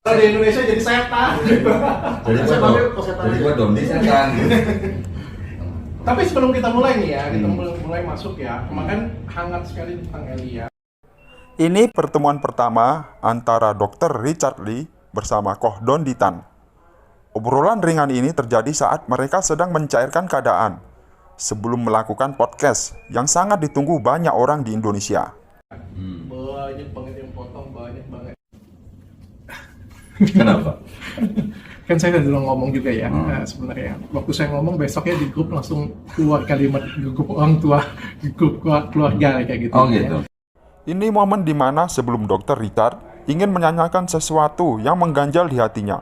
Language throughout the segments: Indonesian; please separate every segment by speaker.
Speaker 1: Kalau di Indonesia jadi setan.
Speaker 2: Jadi gua Dondi setan.
Speaker 1: Tapi sebelum kita mulai nih ya, kita mulai masuk ya, kemarin hangat sekali tentang Elia.
Speaker 3: Ini pertemuan pertama antara Dr. Richard Lee bersama Koh Dondi Tan. Obrolan ringan ini terjadi saat mereka sedang mencairkan keadaan sebelum melakukan podcast yang sangat ditunggu banyak orang di Indonesia.
Speaker 1: Banyak banget yang potong, banyak banget.
Speaker 2: Kenapa?
Speaker 1: Kan saya udah ngomong juga ya, sebenarnya waktu saya ngomong besoknya di grup langsung keluar kalimat di grup orang tua, di grup keluarga kayak gitu.
Speaker 2: Oh gitu.
Speaker 1: Ya.
Speaker 3: Ini momen di mana sebelum Dr. Richard ingin menyanyikan sesuatu yang mengganjal di hatinya.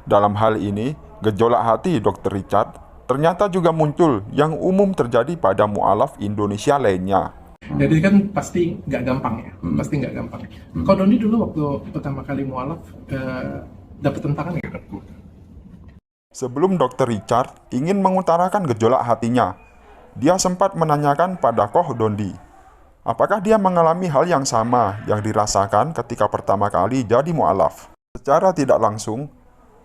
Speaker 3: Dalam hal ini, gejolak hati Dr. Richard ternyata juga muncul yang umum terjadi pada mu'alaf Indonesia lainnya.
Speaker 1: Jadi kan pasti nggak gampang ya, pasti nggak gampang. Kau Doni dulu waktu pertama kali mu'alaf dapat tentangan nggak?
Speaker 3: Sebelum Dr. Richard ingin mengutarakan gejolak hatinya, dia sempat menanyakan pada Koh Dondi, apakah dia mengalami hal yang sama yang dirasakan ketika pertama kali jadi mu'alaf. Secara tidak langsung,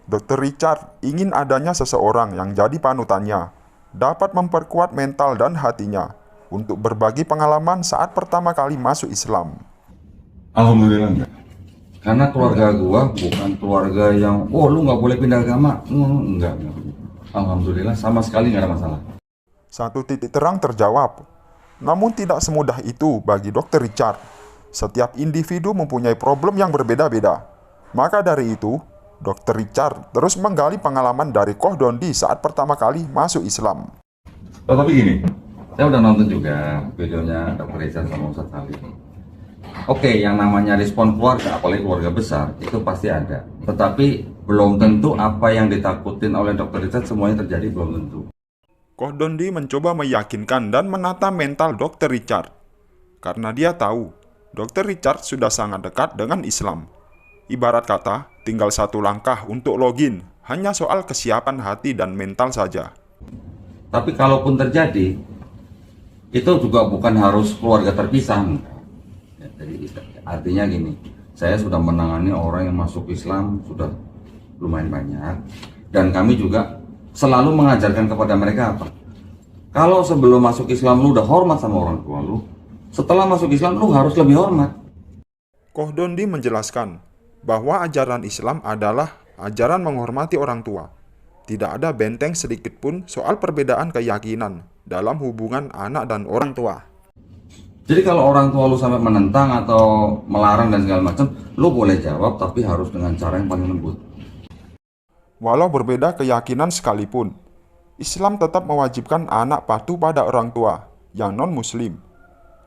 Speaker 3: Dr. Richard ingin adanya seseorang yang jadi panutannya, dapat memperkuat mental dan hatinya untuk berbagi pengalaman saat pertama kali masuk Islam.
Speaker 2: Alhamdulillah enggak. Karena keluarga gua bukan keluarga yang, oh lu nggak boleh pindah agama. Enggak. Alhamdulillah sama sekali nggak ada masalah.
Speaker 3: Satu titik terang terjawab. Namun tidak semudah itu bagi Dr. Richard. Setiap individu mempunyai problem yang berbeda-beda. Maka dari itu, Dr. Richard terus menggali pengalaman dari Koh Dondi saat pertama kali masuk Islam.
Speaker 2: Oh, tapi gini, saya udah nonton juga videonya Dr. Richard sama Ustadz Salim. Oke, yang namanya respon keluarga, apalagi keluarga besar, itu pasti ada. Tetapi belum tentu apa yang ditakutin oleh Dr. Richard semuanya terjadi, belum tentu.
Speaker 3: Koh Dondi mencoba meyakinkan dan menata mental Dr. Richard. Karena dia tahu, Dr. Richard sudah sangat dekat dengan Islam. Ibarat kata, tinggal satu langkah untuk login, hanya soal kesiapan hati dan mental saja.
Speaker 2: Tapi kalaupun terjadi, itu juga bukan harus keluarga terpisah. Ya, jadi artinya gini, saya sudah menangani orang yang masuk Islam sudah lumayan banyak, dan kami juga selalu mengajarkan kepada mereka apa? Kalau sebelum masuk Islam lu udah hormat sama orang tua lu, setelah masuk Islam lu harus lebih hormat.
Speaker 3: Koh Dondi menjelaskan bahwa ajaran Islam adalah ajaran menghormati orang tua. Tidak ada benteng sedikit pun soal perbedaan keyakinan dalam hubungan anak dan orang tua.
Speaker 2: Jadi kalau orang tua lu sampai menentang atau melarang dan segala macam, lu boleh jawab tapi harus dengan cara yang paling lembut.
Speaker 3: Walau berbeda keyakinan sekalipun, Islam tetap mewajibkan anak patuh pada orang tua yang non-muslim.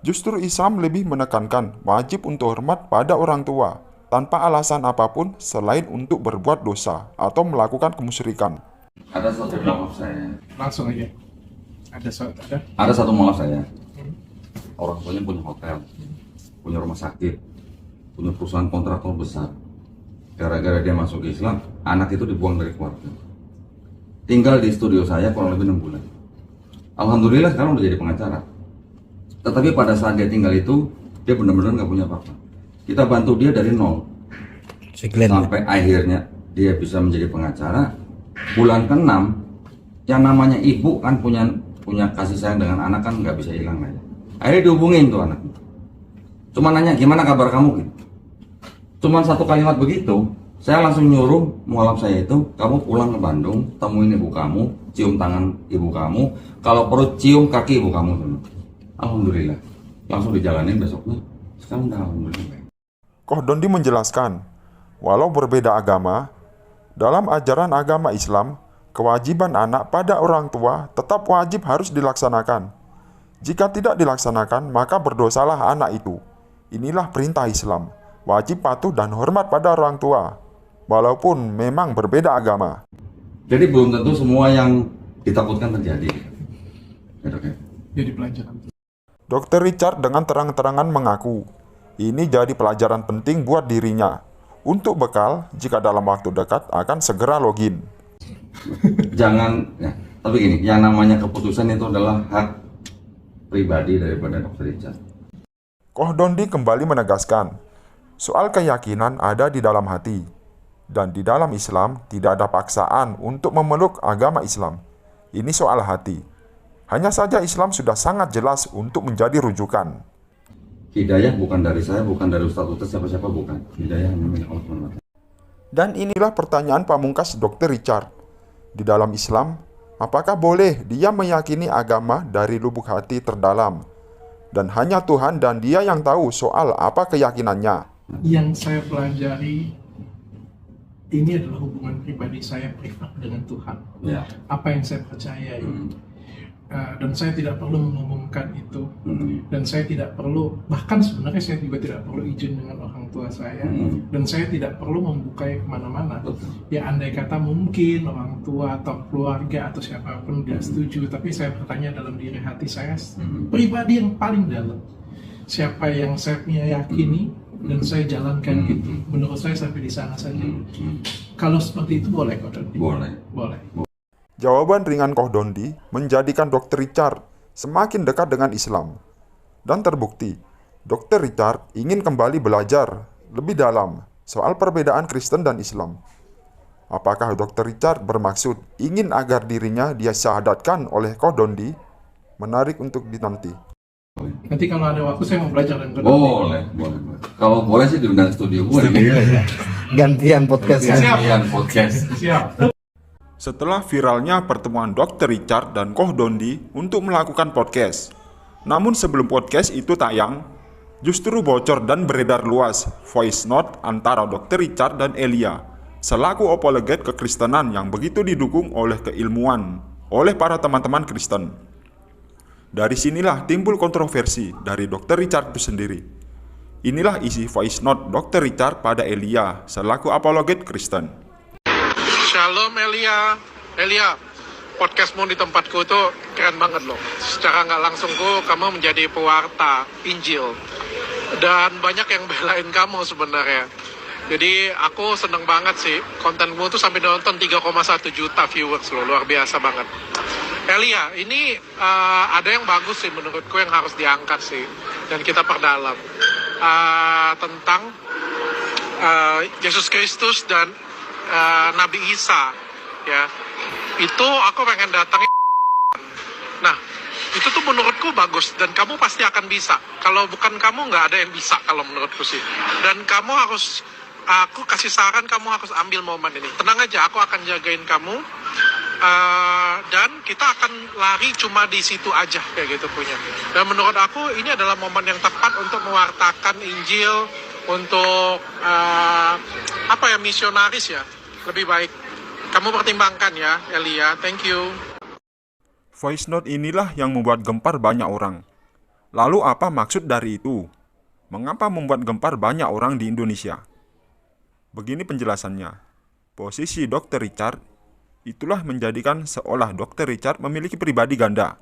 Speaker 3: Justru Islam lebih menekankan wajib untuk hormat pada orang tua tanpa alasan apapun selain untuk berbuat dosa atau melakukan kemusyrikan.
Speaker 2: Ada satu mualaf saya.
Speaker 1: Langsung aja.
Speaker 2: Ada satu mualaf saya. Orang tuanya punya hotel, punya rumah sakit, punya perusahaan kontraktor besar. Gara-gara dia masuk Islam, anak itu dibuang dari keluarga. Tinggal di studio saya kurang lebih 6 bulan. Alhamdulillah sekarang udah jadi pengacara. Tetapi pada saat dia tinggal itu, dia benar-benar nggak punya apa-apa. Kita bantu dia dari nol. Sampai akhirnya dia bisa menjadi pengacara. Bulan ke-6, yang namanya ibu kan punya kasih sayang dengan anak kan nggak bisa hilang aja. Akhirnya dihubungin tuh anak. Cuma nanya gimana kabar kamu gitu. Cuman satu kalimat begitu, saya langsung nyuruh mualaf saya itu, kamu pulang ke Bandung, temuin ibu kamu, cium tangan ibu kamu, kalau perlu cium kaki ibu kamu. Alhamdulillah, langsung dijalanin besoknya. Sekarang udah alhamdulillah.
Speaker 3: Koh Dondi menjelaskan, walau berbeda agama, dalam ajaran agama Islam, kewajiban anak pada orang tua tetap wajib harus dilaksanakan. Jika tidak dilaksanakan, maka berdosalah anak itu. Inilah perintah Islam. Wajib patuh dan hormat pada orang tua, walaupun memang berbeda agama.
Speaker 2: Jadi belum tentu semua yang ditakutkan terjadi.
Speaker 1: Jadi pelajaran.
Speaker 3: Dr. Richard dengan terang-terangan mengaku, ini jadi pelajaran penting buat dirinya. Untuk bekal, jika dalam waktu dekat akan segera login.
Speaker 2: Jangan, ya, tapi gini, yang namanya keputusan itu adalah hak pribadi daripada Dr. Richard.
Speaker 3: Koh Dondi kembali menegaskan, soal keyakinan ada di dalam hati. Dan di dalam Islam tidak ada paksaan untuk memeluk agama Islam. Ini soal hati. Hanya saja Islam sudah sangat jelas untuk menjadi rujukan.
Speaker 2: Hidayah bukan dari saya, bukan dari Ustaz siapa-siapa, bukan. Hidayah hanya milik Allah SWT.
Speaker 3: Dan inilah pertanyaan pamungkas Dr. Richard. Di dalam Islam, apakah boleh dia meyakini agama dari lubuk hati terdalam? Dan hanya Tuhan dan dia yang tahu soal apa keyakinannya.
Speaker 1: Yang saya pelajari, ini adalah hubungan pribadi saya privat dengan Tuhan.
Speaker 2: Ya.
Speaker 1: Apa yang saya percayai. Dan saya tidak perlu mengumumkan itu. Dan saya tidak perlu, bahkan sebenarnya saya juga tidak perlu izin dengan orang tua saya. Dan saya tidak perlu membukanya kemana-mana. Ya andai kata mungkin orang tua atau keluarga atau siapapun tidak setuju, tapi saya bertanya dalam diri hati saya pribadi yang paling dalam, siapa yang saya punya yakini dan saya jalankan itu. Menurut saya sampai di sana saja. Kalau seperti itu boleh kok. Boleh.
Speaker 3: Jawaban ringan Koh Dondi menjadikan Dr. Richard semakin dekat dengan Islam. Dan terbukti, Dr. Richard ingin kembali belajar lebih dalam soal perbedaan Kristen dan Islam. Apakah Dr. Richard bermaksud ingin agar dirinya disyahadatkan oleh Koh Dondi? Menarik untuk dinanti.
Speaker 1: Nanti kalau ada waktu saya mau belajar dengan Koh
Speaker 2: Dondi. Boleh. Kalau boleh sih diundang studio gue.
Speaker 4: Gantian podcast.
Speaker 1: Siap.
Speaker 3: Setelah viralnya pertemuan Dr. Richard dan Koh Dondi untuk melakukan podcast. Namun sebelum podcast itu tayang, justru bocor dan beredar luas voice note antara Dr. Richard dan Elia selaku apologet kekristenan yang begitu didukung oleh keilmuan oleh para teman-teman Kristen. Dari sinilah timbul kontroversi dari Dr. Richard itu sendiri. Inilah isi voice note Dr. Richard pada Elia selaku apologet Kristen.
Speaker 1: Shalom Elia, podcastmu di tempatku itu keren banget loh. Secara nggak langsung kamu menjadi pewarta Injil. Dan banyak yang belain kamu sebenarnya. Jadi aku seneng banget sih, kontenmu tuh sampai nonton 3,1 juta viewers loh, luar biasa banget. Elia, ini ada yang bagus sih menurutku yang harus diangkat sih. Dan kita perdalam. Tentang Yesus Kristus dan Nabi Isa, ya, itu aku pengen datangin. Nah, itu tuh menurutku bagus dan kamu pasti akan bisa. Kalau bukan kamu nggak ada yang bisa kalau menurutku sih. Dan kamu harus, aku kasih saran kamu harus ambil momen ini. Tenang aja, aku akan jagain kamu. Dan kita akan lari cuma di situ aja kayak gitu punya. Dan menurut aku ini adalah momen yang tepat untuk mewartakan Injil, untuk misionaris ya. Lebih baik kamu pertimbangkan ya Elia. Thank you.
Speaker 3: Voice note inilah yang membuat gempar banyak orang. Lalu apa maksud dari itu? Mengapa membuat gempar banyak orang di Indonesia? Begini penjelasannya. Posisi Dr. Richard itulah menjadikan seolah Dr. Richard memiliki pribadi ganda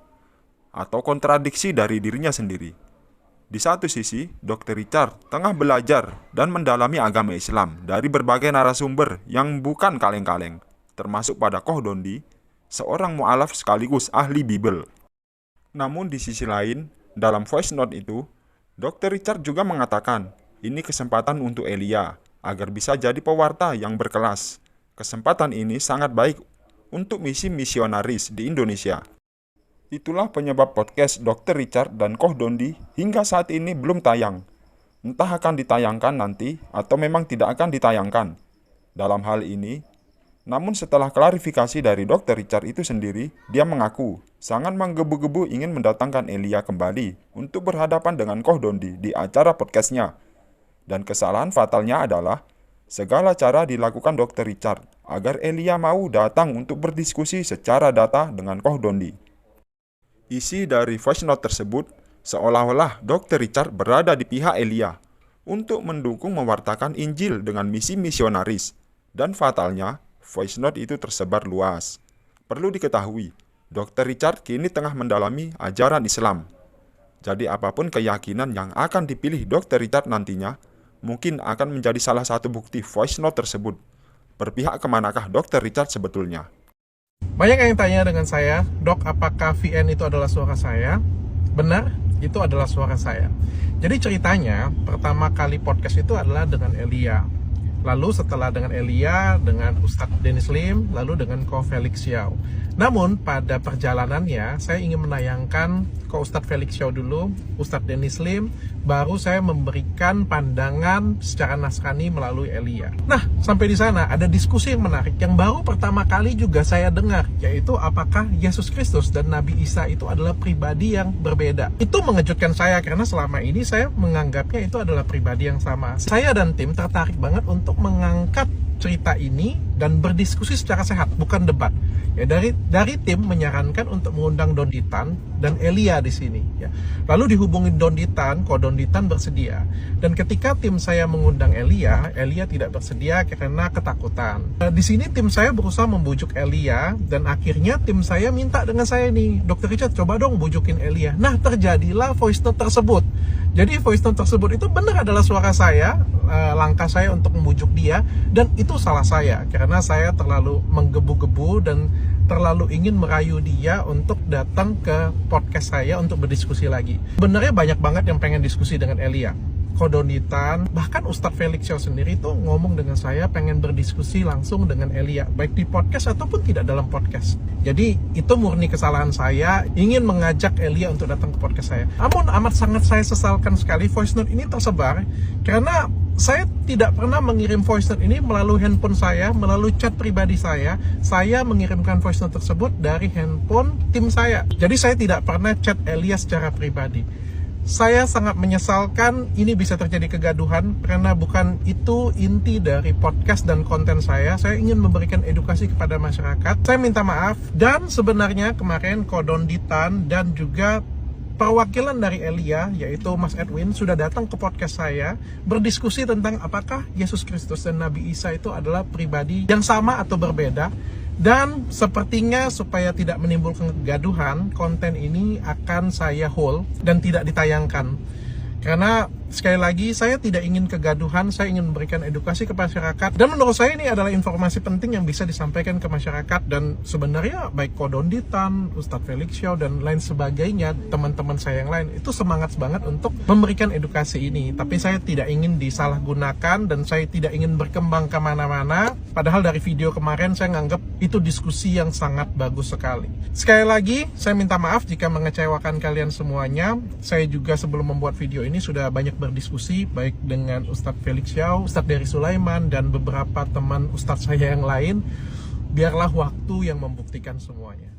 Speaker 3: atau kontradiksi dari dirinya sendiri. Di satu sisi, Dr. Richard tengah belajar dan mendalami agama Islam dari berbagai narasumber yang bukan kaleng-kaleng, termasuk pada Koh Dondi, seorang mu'alaf sekaligus ahli Bible. Namun di sisi lain, dalam voice note itu, Dr. Richard juga mengatakan, ini kesempatan untuk Elia, agar bisa jadi pewarta yang berkelas. Kesempatan ini sangat baik untuk misi misionaris di Indonesia. Itulah penyebab podcast Dr. Richard dan Koh Dondi hingga saat ini belum tayang. Entah akan ditayangkan nanti atau memang tidak akan ditayangkan. Dalam hal ini, namun setelah klarifikasi dari Dr. Richard itu sendiri, dia mengaku sangat menggebu-gebu ingin mendatangkan Elia kembali untuk berhadapan dengan Koh Dondi di acara podcastnya. Dan kesalahan fatalnya adalah segala cara dilakukan Dr. Richard agar Elia mau datang untuk berdiskusi secara data dengan Koh Dondi. Isi dari voice note tersebut seolah-olah Dr. Richard berada di pihak Elia untuk mendukung mewartakan Injil dengan misi misionaris. Dan fatalnya, voice note itu tersebar luas. Perlu diketahui, Dr. Richard kini tengah mendalami ajaran Islam. Jadi apapun keyakinan yang akan dipilih Dr. Richard nantinya, mungkin akan menjadi salah satu bukti voice note tersebut. Berpihak kemanakah Dr. Richard sebetulnya?
Speaker 1: Banyak yang tanya dengan saya, Dok, apakah VN itu adalah suara saya? Benar, itu adalah suara saya. Jadi ceritanya, pertama kali podcast itu adalah dengan Elia. Lalu setelah dengan Elia, dengan Ustadz Dennis Lim, lalu dengan Ko Felix Xiao. Namun pada perjalanannya saya ingin menayangkan Ko Ustadz Felix Xiao dulu, Ustadz Dennis Lim, baru saya memberikan pandangan secara naskani melalui Elia. Nah, sampai di sana ada diskusi yang menarik yang baru pertama kali juga saya dengar, yaitu apakah Yesus Kristus dan Nabi Isa itu adalah pribadi yang berbeda. Itu mengejutkan saya karena selama ini saya menganggapnya itu adalah pribadi yang sama. Saya dan tim tertarik banget untuk mengangkat cerita ini dan berdiskusi secara sehat, bukan debat. Ya, dari tim menyarankan untuk mengundang Donditan dan Elia di sini. Ya. Lalu dihubungi Donditan, kok Donditan bersedia. Dan ketika tim saya mengundang Elia tidak bersedia karena ketakutan. Di sini tim saya berusaha membujuk Elia dan akhirnya tim saya minta dengan saya nih, Dr. Richard coba dong bujukin Elia. Nah, terjadilah voice note tersebut. Jadi voice note tersebut itu benar adalah suara saya, langkah saya untuk membujuk dia, dan itu salah saya karena saya terlalu menggebu-gebu dan terlalu ingin merayu dia untuk datang ke podcast saya untuk berdiskusi lagi. Sebenarnya banyak banget yang pengen diskusi dengan Elia, Kodonitan, bahkan Ustadz Felix Xiao sendiri tuh ngomong dengan saya pengen berdiskusi langsung dengan Elia, baik di podcast ataupun tidak dalam podcast. Jadi itu murni kesalahan saya, ingin mengajak Elia untuk datang ke podcast saya. Namun amat sangat saya sesalkan sekali voice note ini tersebar karena saya tidak pernah mengirim voice note ini melalui handphone saya, melalui chat pribadi saya. Saya mengirimkan voice note tersebut dari handphone tim saya. Jadi saya tidak pernah chat Elia secara pribadi. Saya sangat menyesalkan ini bisa terjadi kegaduhan karena bukan itu inti dari podcast dan konten saya. Saya ingin memberikan edukasi kepada masyarakat. Saya minta maaf, dan sebenarnya kemarin Kodonditan dan juga perwakilan dari Elia, yaitu Mas Edwin, sudah datang ke podcast saya berdiskusi tentang apakah Yesus Kristus dan Nabi Isa itu adalah pribadi yang sama atau berbeda. Dan sepertinya supaya tidak menimbulkan kegaduhan, konten ini akan saya hold dan tidak ditayangkan. Karena sekali lagi saya tidak ingin kegaduhan, saya ingin memberikan edukasi ke masyarakat. Dan menurut saya ini adalah informasi penting yang bisa disampaikan ke masyarakat. Dan sebenarnya baik Kodonditan, Ustadz Felix Xiao, dan lain sebagainya, teman-teman saya yang lain, itu semangat banget untuk memberikan edukasi ini. Tapi saya tidak ingin disalahgunakan dan saya tidak ingin berkembang kemana-mana. Padahal dari video kemarin saya nganggap itu diskusi yang sangat bagus sekali. Sekali lagi, saya minta maaf jika mengecewakan kalian semuanya. Saya juga sebelum membuat video ini sudah banyak berdiskusi baik dengan Ustadz Felix Xiao, Ustadz Dery Sulaiman, dan beberapa teman Ustadz saya yang lain. Biarlah waktu yang membuktikan semuanya.